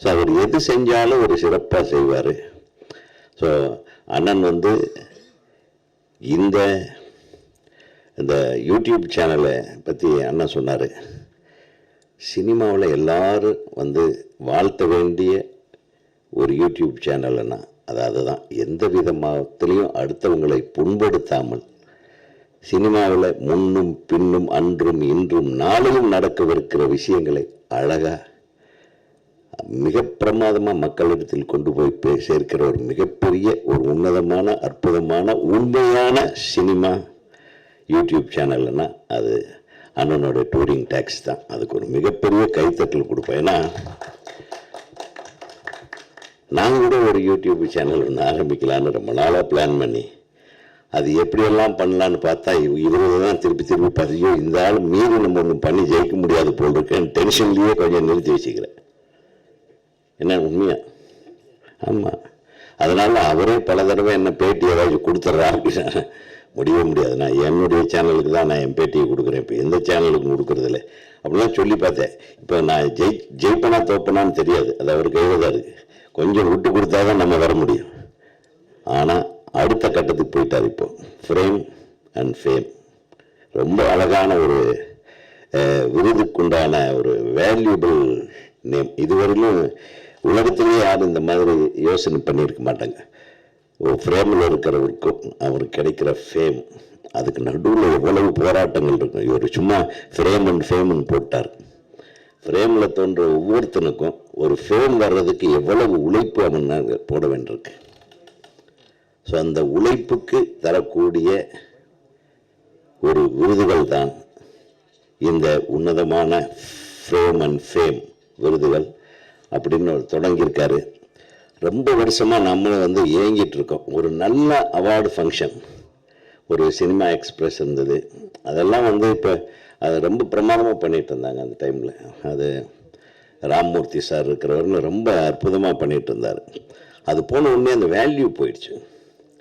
So அவர் எது செஞ்சாலும் ஒரு சிறப்பாக செய்வார். ஸோ அண்ணன் வந்து இந்த யூடியூப் சேனலை பற்றி அண்ணன் சொன்னார். சினிமாவில் எல்லாரும் வந்து வாழ்த்த வேண்டிய ஒரு யூடியூப் சேனல்னா அது அதுதான். எந்த விதமாகத்திலையும் அடுத்தவங்களை புண்படுத்தாமல் சினிமாவில் முன்னும் பின்னும் அன்றும் இன்றும் நாளையும் நடக்கவிருக்கிற விஷயங்களை அழகாக மிக பிரமாதமாக மக்களிடத்தில் கொண்டு போய் சேர்க்கிற ஒரு மிகப்பெரிய ஒரு உன்னதமான அற்புதமான உண்மையான சினிமா யூடியூப் சேனல்னா அது அண்ணனோட டூரிங் டாக்ஸ் தான். அதுக்கு ஒரு மிகப்பெரிய கைத்தட்டல் கொடுப்பேன். ஏன்னா நான் கூட ஒரு யூடியூப் சேனல் ஒன்று ஆரம்பிக்கலான்னு ரொம்ப நாளாக பிளான் பண்ணி அது எப்படியெல்லாம் பண்ணலான்னு பார்த்தா 20 தான் திருப்பி பதியோ இந்த ஆள் மீறி நம்ம ஒன்று பண்ணி ஜெயிக்க முடியாது போல் இருக்கேன்னு டென்ஷன்லேயே கொஞ்சம் நிறுத்தி வச்சுக்கிறேன். என்ன உண்மையா? ஆமாம். அதனால் அவரே பல தடவை என்ன பேட்டி ஏதாச்சும் கொடுத்துட்றா அப்படின்னு முடியவே முடியாது. நான் என்னுடைய சேனலுக்கு தான் நான் என் பேட்டியை கொடுக்குறேன். இப்போ எந்த சேனலுக்கும் கொடுக்குறதில்ல அப்படிலாம் சொல்லி பார்த்தேன். இப்போ நான் ஜெயிப்பனா தோப்பனான்னு தெரியாது, அது அவர் கையில் தான் இருக்குது. கொஞ்சம் விட்டு கொடுத்தா தான் நம்ம வர முடியும். ஆனால் அடுத்த கட்டத்துக்கு போயிட்டார். இப்போ ஃப்ரேம் அண்ட் ஃபேம் ரொம்ப அழகான ஒரு விருதுக்குண்டான ஒரு வேல்யூபிள் நேம். இதுவரையிலும் உலகத்திலேயே யாரும் இந்த மாதிரி யோசனை பண்ணியிருக்க மாட்டாங்க. ஃப்ரேமில் இருக்கிறவருக்கும் அவருக்கு கிடைக்கிற ஃபேம், அதுக்கு நடுவில் எவ்வளவு போராட்டங்கள் இருக்கும். இவர் சும்மா ஃப்ரேம் அண்ட் ஃபேம்னு போட்டார். ஃப்ரேமில் தோன்ற ஒவ்வொருத்தனுக்கும் ஒரு ஃபேம் வர்றதுக்கு எவ்வளவு உழைப்பு அவன் போட வேண்டியிருக்கு. ஸோ அந்த உழைப்புக்கு தரக்கூடிய ஒரு விருதுகள் தான் இந்த உன்னதமான ஃப்ரேம் அண்ட் ஃபேம் விருதுகள் அப்படின்னு தொடங்கியிருக்காரு. ரொம்ப வருஷமாக நம்மளும் வந்து ஏங்கிட்டு இருக்கோம். ஒரு நல்ல அவார்டு ஃபங்க்ஷன் ஒரு சினிமா எக்ஸ்பிரஸ் இருந்தது. அதெல்லாம் வந்து இப்போ அதை ரொம்ப பிரமாதமாக பண்ணிகிட்டு இருந்தாங்க அந்த டைமில். அது ராம்மூர்த்தி சார் இருக்கிறவர்கள் ரொம்ப அற்புதமாக பண்ணிகிட்டு இருந்தார். அது போன உடனே அந்த வேல்யூ போயிடுச்சு.